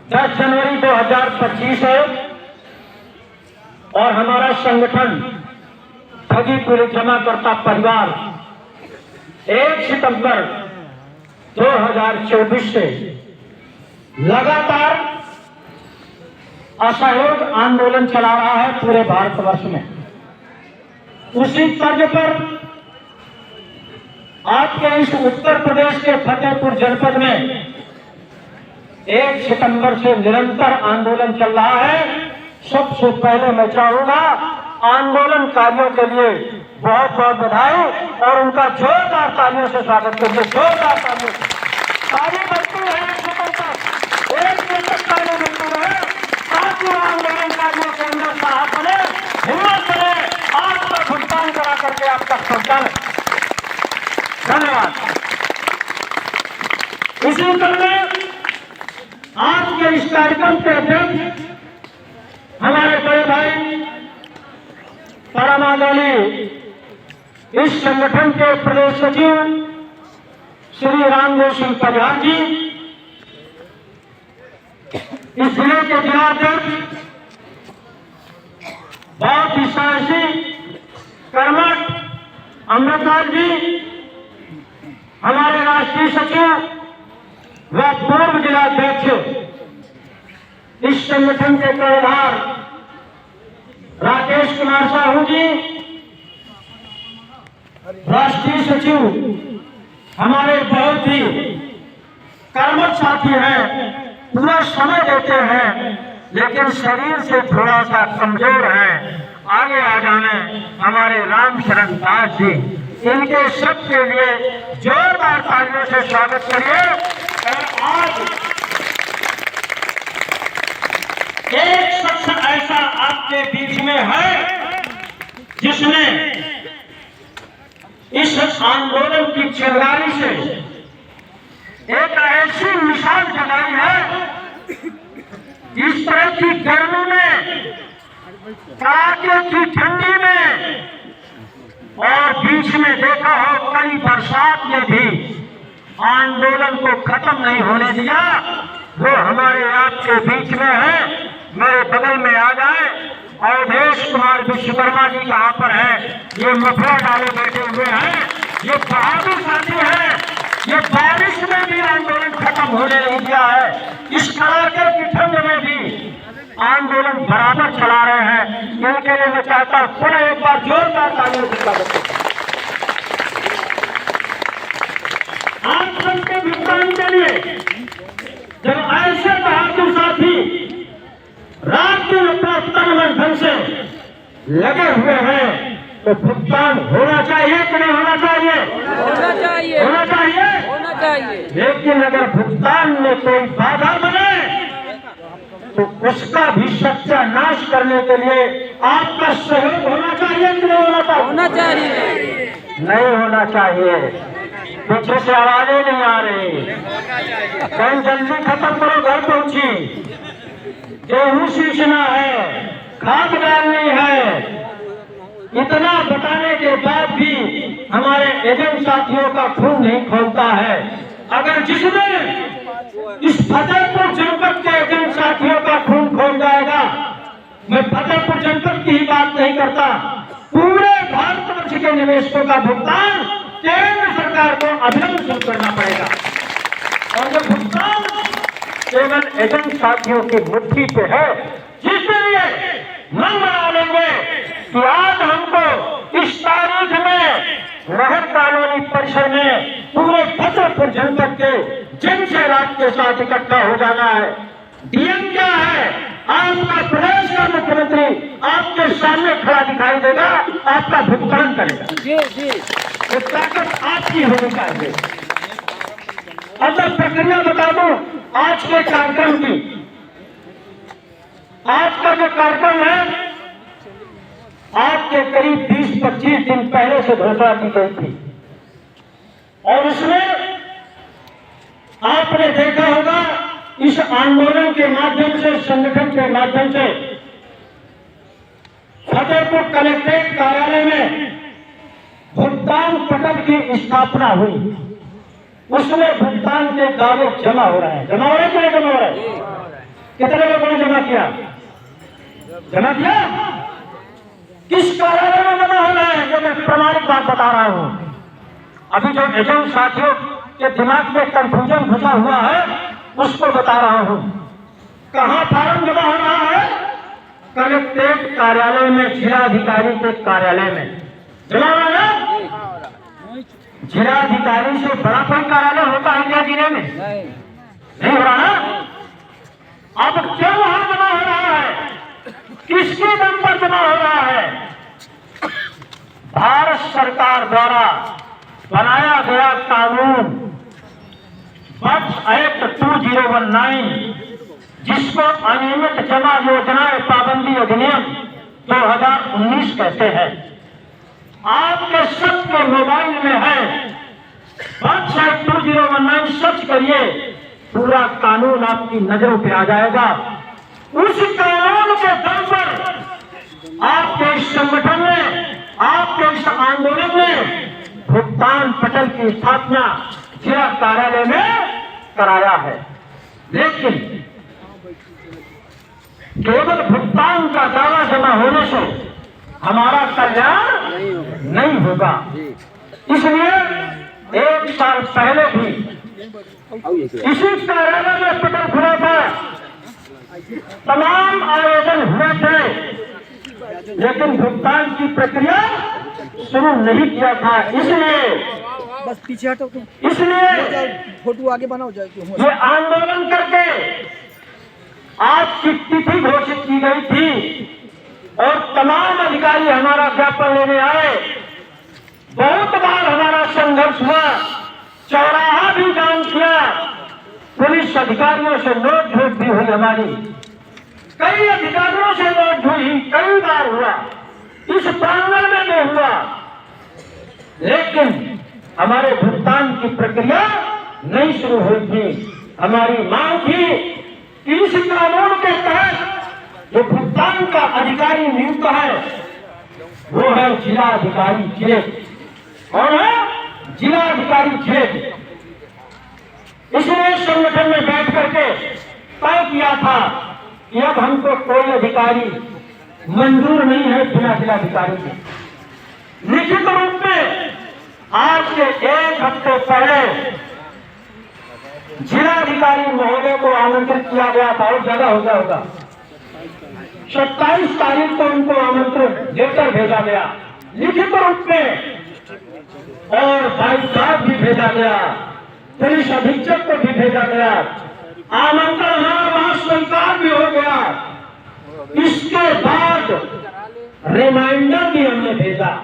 10 जनवरी 2025 है और हमारा संगठन ठगी पीड़ित जमाकर्ता परिवार 1 सितंबर 2024 से लगातार असहयोग आंदोलन चला रहा है पूरे भारतवर्ष में। उसी तर्ज पर आपके इस उत्तर प्रदेश के फतेहपुर जनपद में 1 सितंबर से निरंतर आंदोलन चल रहा है। सबसे पहले मैं चाहूंगा आंदोलनकारियों के लिए बहुत बहुत बधाई और उनका जोरदार तालियों से स्वागत करिए। जोरदार तालियों से ताली बजती है। 1 सितंबर तक एक दिन तक ताली बजती रहे ताकि आंदोलनकारियों के अंदर साहस बने, हिम्मत बने, आपका भुगतान करा करके आप तक पहुंचाने। धन्यवाद। इसी तरह आज के इस कार्यक्रम के अध्यक्ष हमारे बड़े भाई परम आदरणीय इस संगठन के प्रदेश सचिव श्री रामदेव सिंह परिहार जी, इस जिले के जिलाध्यक्ष बहुत ही साहसी कर्मठ अमृतलाल जी, हमारे राष्ट्रीय सचिव व पूर्व जिलाध्यक्ष इस संगठन के कर्णधार राकेश कुमार साहू जी, राष्ट्रीय सचिव हमारे बहुत ही कर्मठ साथी हैं, पूरा समय देते हैं लेकिन शरीर से थोड़ा सा कमजोर है। आगे आ जाने हमारे राम शरण दास जी, इनके सबके लिए जोरदार तालियों से स्वागत करिए। और आज एक शख्स ऐसा आपके बीच में है जिसने इस आंदोलन की चिंगारी से एक ऐसी मिसाल जगाई है। इस तरह की गर्मी में, कड़ाके की ठंडी में और बीच में देखा हो कड़ी बरसात में भी आंदोलन को खत्म नहीं होने दिया। वो हमारे आपके बीच में है। मेरे बगल में आ जाए। अवधेश कुमार विश्वकर्मा जी कहाँ पर है? ये मफलर डाले बैठे हुए हैं। ये बहादुर साथी है। ये बारिश में भी आंदोलन खत्म होने नहीं दिया है। इस कड़ाके की ठंड में भी आंदोलन बराबर चला रहे हैं। इनके लिए मैं चाहता हूँ पुनः एक बार जोरदार तालियों से स्वागत करें। आप सबके भुगतान के लिए जब ऐसे बहादुर साथी रात दिन अपना तन मन धन से लगे हुए हैं तो भुगतान होना चाहिए कि नहीं होना चाहिए? होना चाहिए। होना चाहिए। होना चाहिए। लेकिन अगर भुगतान में कोई बाधा बने तो उसका भी सत्यानाश करने के लिए आपका सहयोग होना चाहिए कि नहीं होना चाहिए? होना चाहिए। नहीं होना चाहिए। पीछे से आवाजें नहीं आ रही। कहीं जल्दी खत्म करो, घर पहुंची। गेहूं सींचना है, खाद डालनी है। इतना बताने के बाद भी हमारे एजेंट साथियों का खून नहीं खोलता है। अगर जिसने इस फतेहपुर जनपद के एजेंट साथियों का खून खोल जाएगा, मैं फतेहपुर जनपद की ही बात नहीं करता, पूरे भारतवर्ष के निवेशकों का भुगतान केंद्र सरकार को अभिनंदन शुरू करना पड़ेगा। और जो भुगतान केवल एजेंट साथियों की मुट्ठी पे है, जिसलिए मन बना लेंगे कि आज हमको इस तारीख में नहर कॉलोनी परिसर में पूरे फतेहपुर जनपद के जन सैलाब के साथ इकट्ठा हो जाना है। डीएम क्या है? आपका प्रदेश का मुख्यमंत्री आपके सामने खड़ा दिखाई देगा, आपका भुगतान करेगा। जी जी। तो ताकत आपकी होनी चाहिए। अब मैं प्रक्रिया बता दूं आज के कार्यक्रम की। आज का जो कार्यक्रम है, आज के करीब 20-25 दिन पहले से घोषणा की गई थी और उसमें आपने देखा होगा इस आंदोलन के माध्यम से, संगठन के माध्यम से फतेहपुर कलेक्ट्रेट कार्यालय में भुगतान पटल की स्थापना हुई। उसमें भुगतान के दावे जमा हो रहे हैं। जमा हो रहे हैं कि नहीं जमा हो रहे हैं? कितने लोगों ने जमा किया? जमा किया? किस कार्यालय में जमा होना है? ये मैं प्रमाणिक बात बता रहा हूं। अभी जो एजेंट साथियों के दिमाग में कंफ्यूजन घुसा हुआ है उसको बता रहा हूं। कहां फार्म जमा हो रहा है? कलेक्ट्रेट कार्यालय में, जिलाधिकारी के कार्यालय में जमा हो रहा है। जिलाधिकारी से बड़ा कोई कार्यालय होता है क्या जिले में? नहीं हो रहा ना। अब क्यों वहां जमा हो रहा है? किसके दम पर जमा हो रहा है? भारत सरकार द्वारा बनाया गया कानून वक्फ एक्ट 2019, जिसको अनियमित जमा योजनाएं पाबंदी अधिनियम 2019 कहते हैं, आपके सबके मोबाइल में है। वक्फ एक्ट 2019 सर्च करिए, पूरा कानून आपकी नजरों पे आ जाएगा। उस कानून के दम पर आपके इस संगठन में, आपके इस आंदोलन में भुगतान पटल की स्थापना जिला कार्यालय में कराया है। लेकिन केवल भुगतान का दावा जमा होने से हमारा कल्याण नहीं होगा। इसलिए 1 साल पहले भी इसी कार्यालय में पटल खुला था, तमाम आयोजन हुए थे, लेकिन भुगतान की प्रक्रिया शुरू नहीं किया था। इसलिए बस पीछे हटो तुम, इसलिए फोटो आगे बनाओ जाए। ये आंदोलन करके आपकी तिथि घोषित की गई थी और तमाम अधिकारी हमारा ज्ञापन लेने आए। बहुत बार हमारा संघर्ष हुआ, चौराहा भी जाम किया, पुलिस अधिकारियों से नोक झोंक भी हुई हमारी, कई अधिकारियों से नोक हुई, कई बार हुआ, इस प्रांगण में भी हुआ, लेकिन हमारे भुगतान की प्रक्रिया नहीं शुरू हुई थी। हमारी मांग थी कि इस कानून के तहत जो भुगतान का अधिकारी नियुक्त है वो है जिला अधिकारी जिले। कौन है? जिला अधिकारी जिले। इसलिए संगठन में बैठ करके तय किया था कि अब हमको कोई अधिकारी मंजूर नहीं है बिना जिलाधिकारी के। लिखित रूप में आज से 1 हफ्ते पहले जिलाधिकारी महोदय को आमंत्रित किया गया था, और ज्यादा हो गया होगा। 27 तारीख को उनको आमंत्रित लेकर भेजा गया लिखित रूप में, और भाई साहब भी भेजा गया, पुलिस अधीक्षक को भी भेजा गया, आमंत्रण हमारा वहां स्वीकार भी हो गया। इसके बाद रिमाइंडर भी हमने भेजा,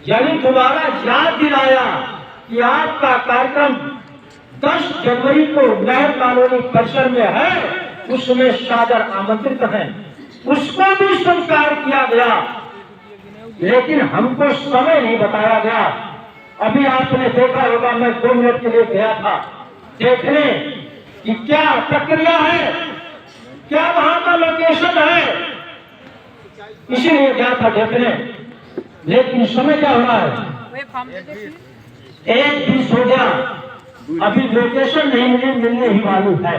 यानी दोबारा याद दिलाया कि आपका कार्यक्रम 10 जनवरी को नहर कॉलोनी परिसर में है, उसमें सादर आमंत्रित हैं। उसको भी स्वीकार किया गया, लेकिन हमको समय नहीं बताया गया। अभी आपने देखा होगा, मैं 2 मिनट के लिए गया था देखने कि क्या प्रक्रिया है, क्या वहां का लोकेशन है, इसीलिए गया था देखने। लेकिन समय क्या हो रहा है? 1:20 हो गया, अभी लोकेशन नहीं मिलने ही वाली है।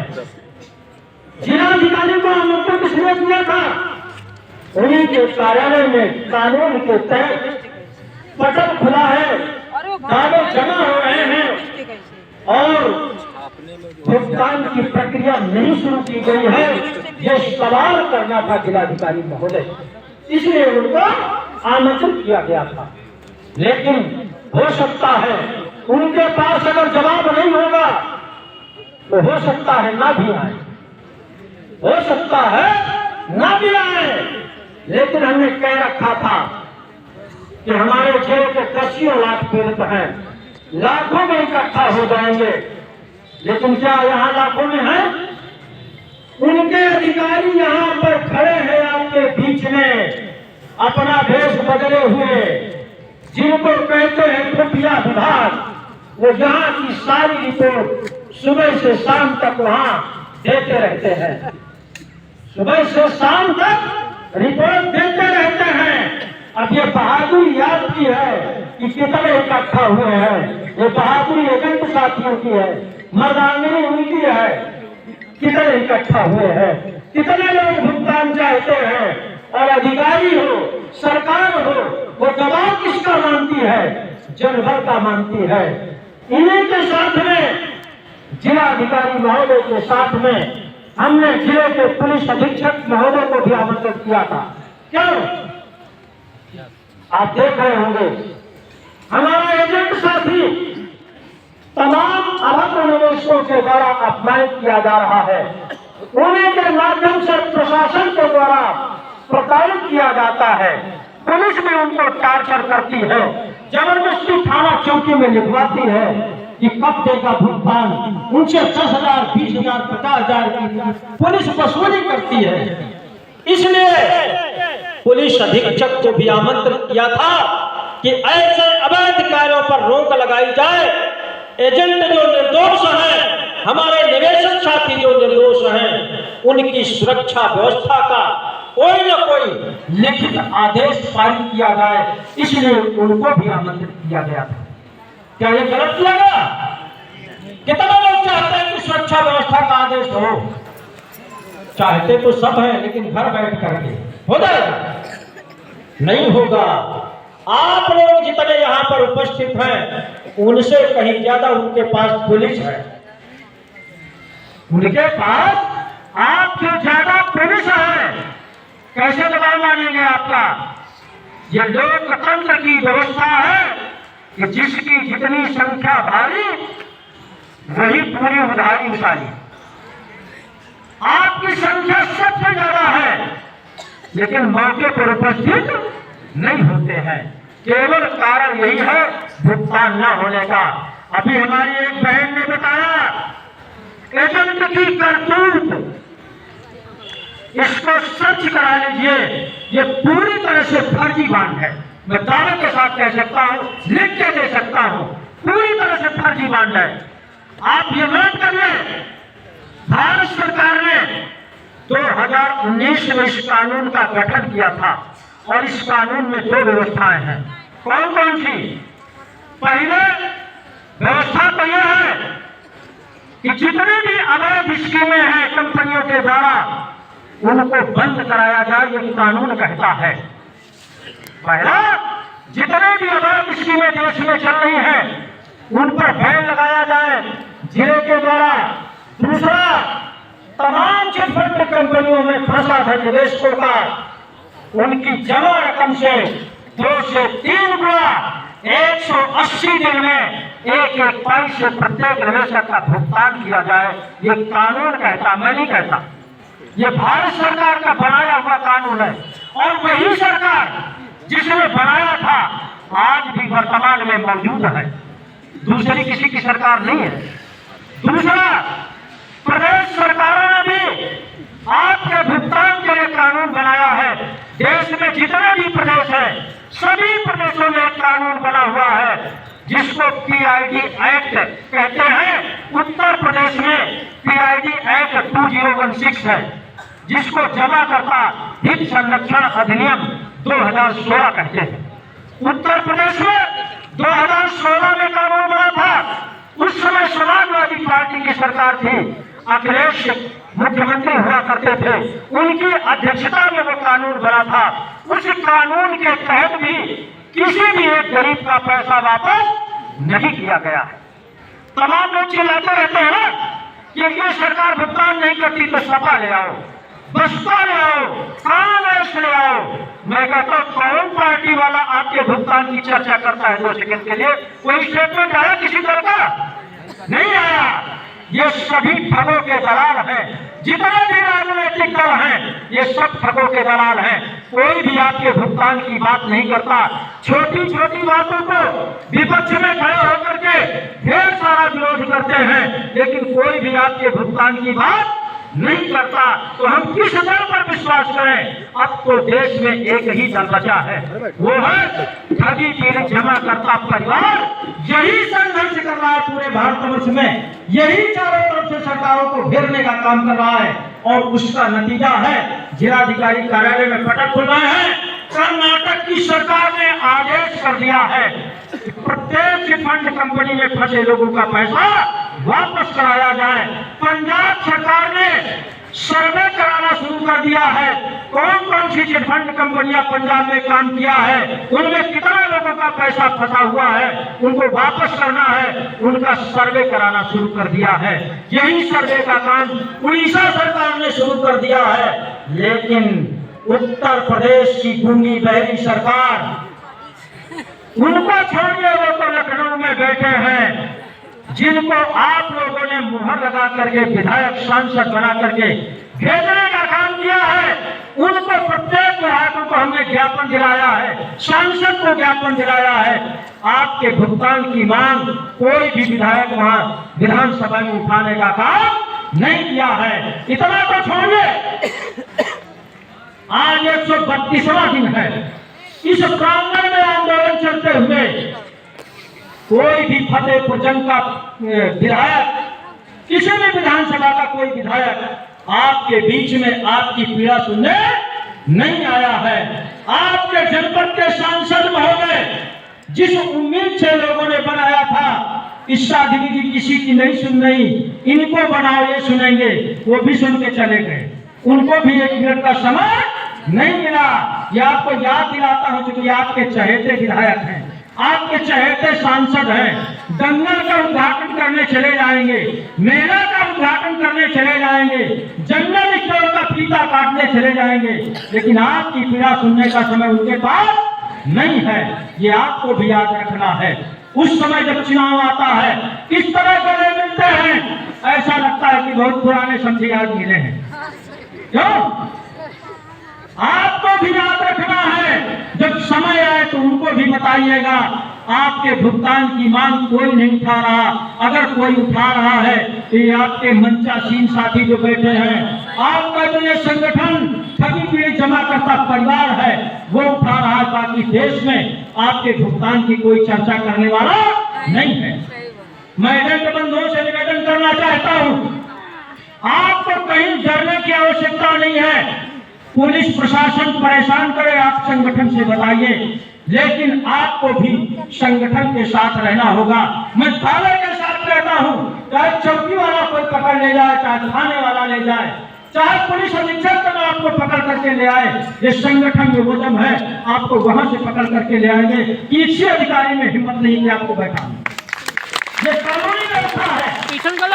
जिलाधिकारी को आमंत्रण किसने किया था? उन्हीं के कार्यालय में कानून के तहत पटल खुला है, दावे जमा हो रहे हैं और भुगतान की प्रक्रिया नहीं शुरू की गई है। ये सवाल करना था जिलाधिकारी महोदय, इसलिए उनको आमंत्रित किया गया था। लेकिन हो सकता है उनके पास अगर जवाब नहीं होगा तो हो सकता है ना भी आए, हो सकता है ना भी आए। लेकिन हमने कह रखा था कि हमारे जेल के 10 लाख पीड़ित हैं, लाखों में इकट्ठा हो जाएंगे। लेकिन क्या यहाँ लाखों में है? उनके अधिकारी यहाँ पर खड़े हैं आपके बीच में, अपना भेष बदले हुए, जिनको कहते हैं खुफिया विभाग। वो यहाँ की सारी रिपोर्ट सुबह से शाम तक वहाँ देते रहते हैं, सुबह से शाम तक रिपोर्ट देते रहते हैं। अब ये बहादुरी आपकी है कि कितने इकट्ठा हुए हैं, ये बहादुरी एजेंट साथियों की है, मर्दानगी उनकी है। कितने इकट्ठा हुए हैं, कितने लोग भुगतान चाहते हैं, और अधिकारी हो, सरकार हो, वो दबाव किसका मानती है? जन भर का मानती है। इन्हीं के साथ में, जिला अधिकारी महोदय के साथ में, हमने जिले के पुलिस अधीक्षक महोदय को भी आमंत्रित किया था। क्यों? आप देख रहे होंगे हमारा एजेंट साथी तमाम अभद्र निवेशकों के द्वारा अपमानित किया जा रहा है। उन्हीं के माध्यम से प्रशासन के द्वारा प्रताड़ित किया जाता है। पुलिस भी उनको टार्चर करती है, जबरदस्ती थाना चौकी में लिखवाती है कि कब देगा भुगतान। उनसे 10,000, 20,000, 50,000 की पुलिस वसूली करती है। इसलिए पुलिस अधीक्षक को भी आमंत्रित किया था कि ऐसे अवैध कार्यों पर रोक लगाई जाए। एजेंट जो निर्दोष हैं, हमारे निवेशक साथी जो निर्दोष हैं, उनकी सुरक्षा व्यवस्था का कोई न कोई लिखित आदेश पारित किया जाए, इसलिए उनको भी आमंत्रित किया गया था। क्या ये गलत लगा? कितने लोग चाहते हैं कि सुरक्षा व्यवस्था का आदेश हो? चाहते तो सब हैं, लेकिन घर बैठ करके हो जाएगा? नहीं होगा। आप लोग जितने यहाँ पर उपस्थित हैं, उनसे कहीं ज्यादा उनके पास पुलिस है। उनके पास आपसे ज्यादा पुलिस है। कैसे दबाव मानेंगे आपका? ये लोकतंत्र की व्यवस्था है कि जिसकी जितनी संख्या भारी, वही पूरी उधारी उतारी। आपकी संख्या सबसे ज्यादा है, लेकिन मौके पर उपस्थित नहीं होते हैं। केवल कारण यही है भुगतान न होने का। अभी हमारी एक बहन ने बताया, एजेंट की करतूत, इसको सच करा लीजिए, ये पूरी तरह से फर्जी बांड है। मैं दावे के साथ कह सकता हूं, लिख के दे सकता हूं, पूरी तरह से फर्जी बांड है। आप ये नोट करिए, भारत सरकार ने 2019 में इस कानून का गठन किया था, और इस कानून में 2 व्यवस्थाएं हैं। कौन कौन सी? पहले व्यवस्था तो यह है कि जितनी भी अवैध स्कीमें हैं कंपनियों के द्वारा, उनको बंद कराया जाए, ये कानून कहता है। पहला, जितने भी अवैध स्कीमें देश में चल रही हैं, उन पर बैन लगाया जाए जिले के द्वारा। दूसरा, तमाम चिटफंड कंपनियों में फंसा था निवेशकों का, उनकी जमा रकम से 2 से 3 गुना 180 दिन में 1-1 पैसे प्रत्येक निवेशक का भुगतान किया जाए। ये कानून कहता, मैं नहीं कहता। ये भारत सरकार का बनाया हुआ कानून है, और वही सरकार जिसने बनाया था आज भी वर्तमान में मौजूद है। दूसरी किसी की सरकार नहीं है। दूसरा, प्रदेश सरकारों ने भी आपके भुगतान के लिए कानून बनाया है। देश में जितने भी प्रदेश हैं, सभी प्रदेशों में एक कानून बना हुआ है जिसको पीआईडी एक्ट कहते हैं। उत्तर प्रदेश में पीआईडी एक्ट 2016 है, जिसको जमा करता हित संरक्षण अधिनियम 2016 कहते हैं। उत्तर प्रदेश में 2016 में कानून बना था। उस समय समाजवादी पार्टी की सरकार थी, अखिलेश मुख्यमंत्री हुआ करते थे, उनकी अध्यक्षता में वो कानून बना था। उस कानून के तहत भी किसी भी एक गरीब का पैसा वापस नहीं किया गया है। तमाम लोग चिल्लाते रहते हैं कि ये सरकार भुगतान नहीं करती तो सपा ले आओ, बसपा ले आओ, कांग्रेस ले आओ। मैं कहता हूं, कौन पार्टी वाला आपके भुगतान की चर्चा करता है 2 सेकंड के लिए? कोई स्टेटमेंट आया किसी तरह का? नहीं आया। ये सभी ठगों के दलाल हैं। जितने भी राजनीतिक दल हैं, ये सब ठगों के दलाल हैं। कोई भी आपके भुगतान की बात नहीं करता। छोटी छोटी बातों को विपक्ष में खड़े होकर के ढेर सारा विरोध करते हैं, लेकिन कोई भी आपके भुगतान की बात नहीं करता। तो हम किस दल पर विश्वास करें? अब तो देश में एक ही दल बचा है, वो है ठगी पीड़ित जमा करता परिवार। यही संघर्ष कर रहा है पूरे भारतवर्ष में, यही चारों तरफ से सरकारों को घेरने का काम कर रहा है, और उसका नतीजा है जिलाधिकारी कार्यालय में फटक खुल रहे हैं। कर्नाटक की सरकार ने आदेश कर दिया है कि प्रत्येक चिटफंड कंपनी में फंसे लोगों का पैसा वापस कराया जाए। पंजाब सरकार ने सर्वे कराना शुरू कर दिया है। कौन कौन सी चिटफंड कंपनियां पंजाब में काम किया है, उनमें कितना लोगों का पैसा फंसा हुआ है, उनको वापस करना है, उनका सर्वे कराना शुरू कर दिया है। यही सर्वे का काम उड़ीसा सरकार ने शुरू कर दिया है। लेकिन उत्तर प्रदेश की गूंगी बहरी सरकार, उनको छोड़िए, वो तो लखनऊ में बैठे हैं, जिनको आप लोगों ने मुहर लगा करके विधायक सांसद बना करके भेजने का काम किया है। उनको प्रत्येक विधायकों को हमने ज्ञापन दिलाया है, सांसद को ज्ञापन दिलाया है। आपके भुगतान की मांग कोई भी विधायक वहां विधानसभा में उठाने का काम नहीं किया है। इतना तो छोड़िए, आज 132वां दिन है, इस प्रांगण में आंदोलन चलते हुए कोई भी फतेहपुर जंग का विधायक, किसी भी विधानसभा का कोई विधायक आपके बीच में आपकी पीड़ा सुनने नहीं आया है। आपके जनपद के सांसद महोदय, जिस उम्मीद से लोगों ने बनाया था इस शादी की किसी की नहीं सुन रही, इनको बनाओ ये सुनेंगे, वो भी सुन के चले गए। उनको भी 1 मिनट का समय नहीं मिला। ये आपको याद दिलाता हूं क्योंकि आपके चहेते विधायक हैं, आपके चहेते सांसद हैं। दंगल का उद्घाटन करने चले जाएंगे, मेला का उद्घाटन करने चले जाएंगे, जंगल स्टोर का फीता काटने चले जाएंगे, लेकिन आपकी पीड़ा सुनने का समय उनके पास नहीं है। ये आपको भी याद रखना है। उस समय जब चुनाव आता है, किस तरह गले मिलते हैं, ऐसा लगता है कि बहुत पुराने समझे आज मिले हैं। क्यों? आपको भी याद रखना है, जब समय आए तो उनको भी बताइएगा। आपके भुगतान की मांग कोई नहीं उठा रहा, अगर कोई उठा रहा है तो ये आपके मंचासीन साथी जो बैठे हैं, आपका जो ये संगठन ठगी पीड़ी जमा करता परिवार है, वो उठा रहा है। बाकी देश में आपके भुगतान की कोई चर्चा करने वाला नहीं है। मैं एजेंट बंधुओं से निवेदन करना चाहता हूँ, आपको कहीं डरने की आवश्यकता नहीं है। पुलिस प्रशासन परेशान करे, आप संगठन से बताइए, लेकिन आपको भी संगठन के साथ रहना होगा। मैं दावे के साथ कहता हूँ, चाहे चौकी वाला कोई पकड़ ले जाए, चाहे थाने वाला ले जाए, चाहे पुलिस अधीक्षक तो आपको पकड़ करके ले आए, ये संगठन में वो दम है, आपको वहां से पकड़ करके ले आएंगे। किसी अधिकारी में हिम्मत नहीं कि आपको बैठा, ये कानूनी व्यवस्था है।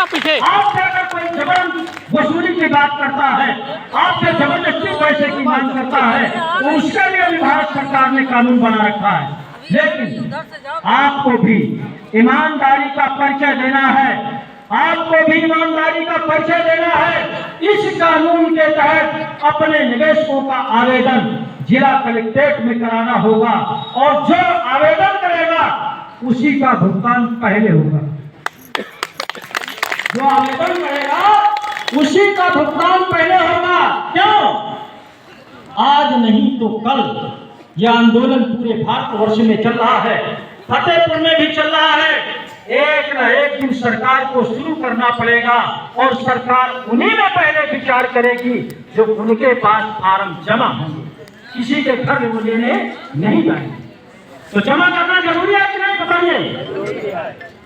पीछे आपसे अगर कोई जबरन वसूली की बात करता है, आपसे जबरदस्ती पैसे की मांग करता है, तो उसके लिए भारत सरकार ने कानून बना रखा है। लेकिन आपको भी ईमानदारी का परिचय देना है, आपको भी ईमानदारी का परिचय देना है। इस कानून के तहत अपने निवेशकों का आवेदन जिला कलेक्ट्रेट में कराना होगा, और जो आवेदन करेगा उसी का भुगतान पहले होगा। जो आवेदन करेगा उसी का भुगतान पहले होगा। क्यों? आज नहीं तो कल यह आंदोलन पूरे भारतवर्ष में चल रहा है, फतेहपुर में भी चल रहा है। एक न एक दिन सरकार को शुरू करना पड़ेगा, और सरकार उन्हीं में पहले विचार करेगी जो उनके पास फार्म जमा होंगे, किसी के घर में वो लेने नहीं जाएंगे। तो जमा करना जरूरी है कि नहीं, बताइए।